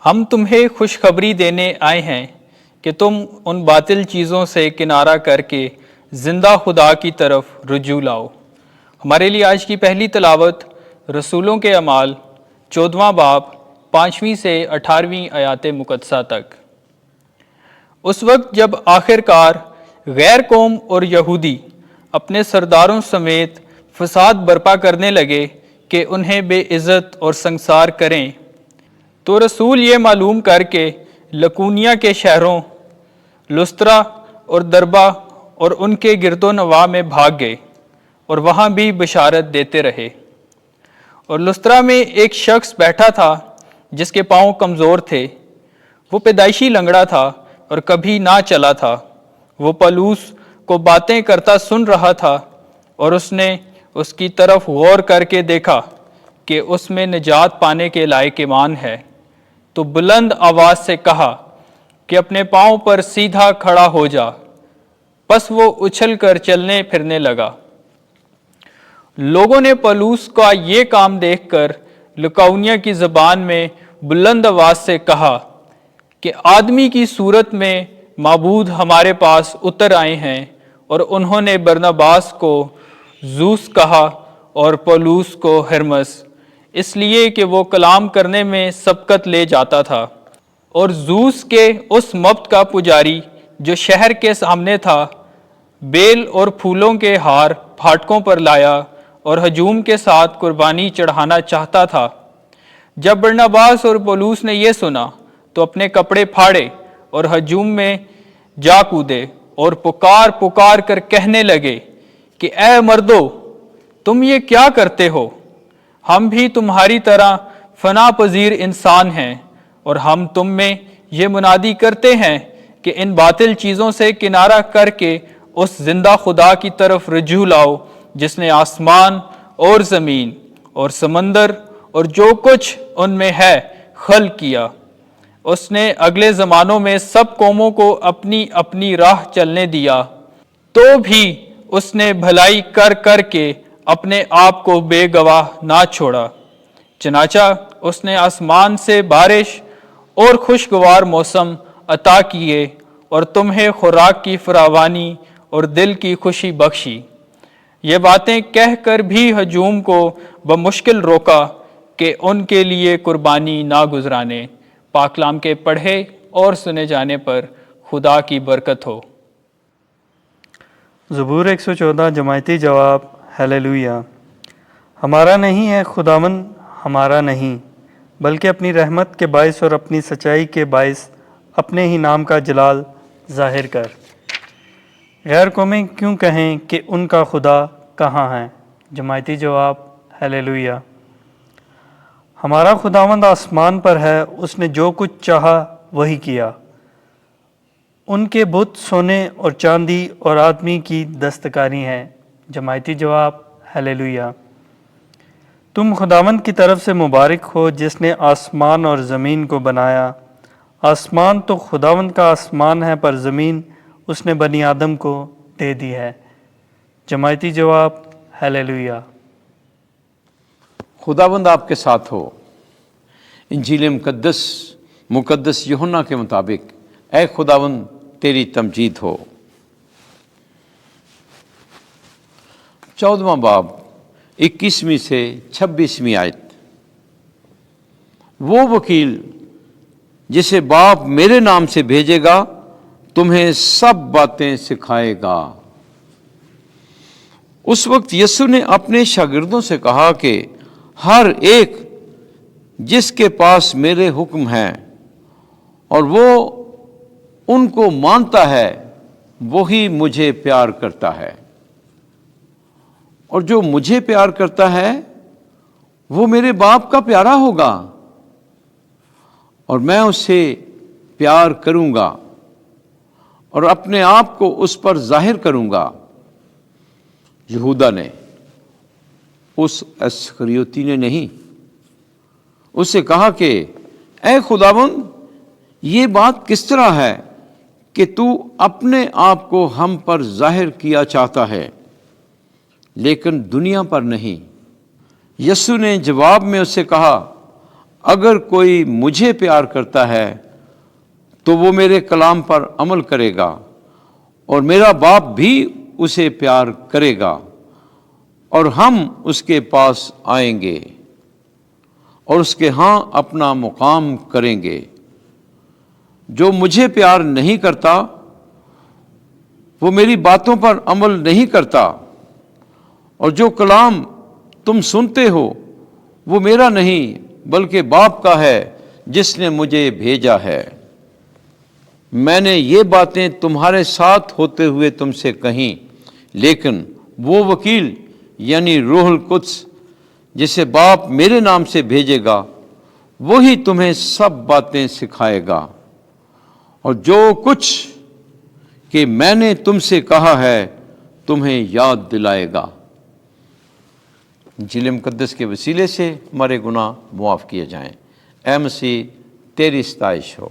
ہم تمہیں خوشخبری دینے آئے ہیں کہ تم ان باطل چیزوں سے کنارہ کر کے زندہ خدا کی طرف رجوع لاؤ۔ ہمارے لیے آج کی پہلی تلاوت رسولوں کے اعمال 14واں باب 5ویں سے 18ویں آیات مقدسہ تک۔ اس وقت جب آخر کار غیر قوم اور یہودی اپنے سرداروں سمیت فساد برپا کرنے لگے کہ انہیں بے عزت اور سنگسار کریں، تو رسول یہ معلوم کر کے لکونیا کے شہروں لسترا اور دربہ اور ان کے گرد و نواح میں بھاگ گئے اور وہاں بھی بشارت دیتے رہے۔ اور لسترا میں ایک شخص بیٹھا تھا جس کے پاؤں کمزور تھے، وہ پیدائشی لنگڑا تھا اور کبھی نہ چلا تھا۔ وہ پولس کو باتیں کرتا سن رہا تھا اور اس نے اس کی طرف غور کر کے دیکھا کہ اس میں نجات پانے کے لائق ایمان ہے، تو بلند آواز سے کہا کہ اپنے پاؤں پر سیدھا کھڑا ہو جا۔ پس وہ اچھل کر چلنے پھرنے لگا۔ لوگوں نے پولس کا یہ کام دیکھ کر لکاؤنیا کی زبان میں بلند آواز سے کہا کہ آدمی کی صورت میں معبود ہمارے پاس اتر آئے ہیں، اور انہوں نے برناباس کو زوس کہا اور پولس کو ہرمس، اس لیے کہ وہ کلام کرنے میں سبقت لے جاتا تھا۔ اور زوس کے اس مبت کا پجاری جو شہر کے سامنے تھا، بیل اور پھولوں کے ہار پھاٹکوں پر لایا اور ہجوم کے ساتھ قربانی چڑھانا چاہتا تھا۔ جب برناباس اور پولس نے یہ سنا تو اپنے کپڑے پھاڑے اور ہجوم میں جا کودے اور پکار پکار کر کہنے لگے کہ اے مردو، تم یہ کیا کرتے ہو؟ ہم بھی تمہاری طرح فنا پذیر انسان ہیں، اور ہم تم میں یہ منادی کرتے ہیں کہ ان باطل چیزوں سے کنارہ کر کے اس زندہ خدا کی طرف رجوع لاؤ جس نے آسمان اور زمین اور سمندر اور جو کچھ ان میں ہے خلق کیا۔ اس نے اگلے زمانوں میں سب قوموں کو اپنی اپنی راہ چلنے دیا، تو بھی اس نے بھلائی کر کر کے اپنے آپ کو بے گواہ نہ چھوڑا۔ چنانچہ اس نے آسمان سے بارش اور خوشگوار موسم عطا کیے اور تمہیں خوراک کی فراوانی اور دل کی خوشی بخشی۔ یہ باتیں کہہ کر بھی ہجوم کو بمشکل روکا کہ ان کے لیے قربانی نہ گزرانے۔ پاک کلام کے پڑھے اور سنے جانے پر خدا کی برکت ہو۔ زبور 114 جماعتی جواب۔ ہیلیلویا۔ ہمارا نہیں ہے خداوند، ہمارا نہیں، بلکہ اپنی رحمت کے باعث اور اپنی سچائی کے باعث اپنے ہی نام کا جلال ظاہر کر۔ غیر قومیں کیوں کہیں کہ ان کا خدا کہاں ہے؟ جماعتی جواب۔ ہیلیلویا۔ ہمارا خداوند آسمان پر ہے، اس نے جو کچھ چاہا وہی کیا۔ ان کے بت سونے اور چاندی اور آدمی کی دستکاری ہیں۔ جماعتی جواب۔ ہیلیلویا۔ تم خداوند کی طرف سے مبارک ہو جس نے آسمان اور زمین کو بنایا۔ آسمان تو خداوند کا آسمان ہے، پر زمین اس نے بنی آدم کو دے دی ہے۔ جماعتی جواب۔ ہیلیلویا۔ خداوند آپ کے ساتھ ہو۔ انجیل مقدس یوحنا کے مطابق اے خداوند تیری تمجید ہو۔ 14واں باب 21ویں سے 26ویں آیت۔ وہ وکیل جسے باپ میرے نام سے بھیجے گا تمہیں سب باتیں سکھائے گا۔ اس وقت یسوع نے اپنے شاگردوں سے کہا کہ ہر ایک جس کے پاس میرے حکم ہیں اور وہ ان کو مانتا ہے وہی مجھے پیار کرتا ہے، اور جو مجھے پیار کرتا ہے وہ میرے باپ کا پیارا ہوگا، اور میں اسے پیار کروں گا اور اپنے آپ کو اس پر ظاہر کروں گا۔ یہودا نے، اس اسخریوتی نے نہیں، اس سے کہا کہ اے خداوند، یہ بات کس طرح ہے کہ تو اپنے آپ کو ہم پر ظاہر کیا چاہتا ہے لیکن دنیا پر نہیں؟ یسوع نے جواب میں اس سے کہا، اگر کوئی مجھے پیار کرتا ہے تو وہ میرے کلام پر عمل کرے گا، اور میرا باپ بھی اسے پیار کرے گا، اور ہم اس کے پاس آئیں گے اور اس کے ہاں اپنا مقام کریں گے۔ جو مجھے پیار نہیں کرتا وہ میری باتوں پر عمل نہیں کرتا، اور جو کلام تم سنتے ہو وہ میرا نہیں بلکہ باپ کا ہے جس نے مجھے بھیجا ہے۔ میں نے یہ باتیں تمہارے ساتھ ہوتے ہوئے تم سے کہیں، لیکن وہ وکیل یعنی روح القدس جسے باپ میرے نام سے بھیجے گا، وہی تمہیں سب باتیں سکھائے گا، اور جو کچھ کہ میں نے تم سے کہا ہے تمہیں یاد دلائے گا۔ انجیل مقدس کے وسیلے سے ہمارے گناہ معاف کیے جائیں۔ اے مسیح، تیری ستائش ہو۔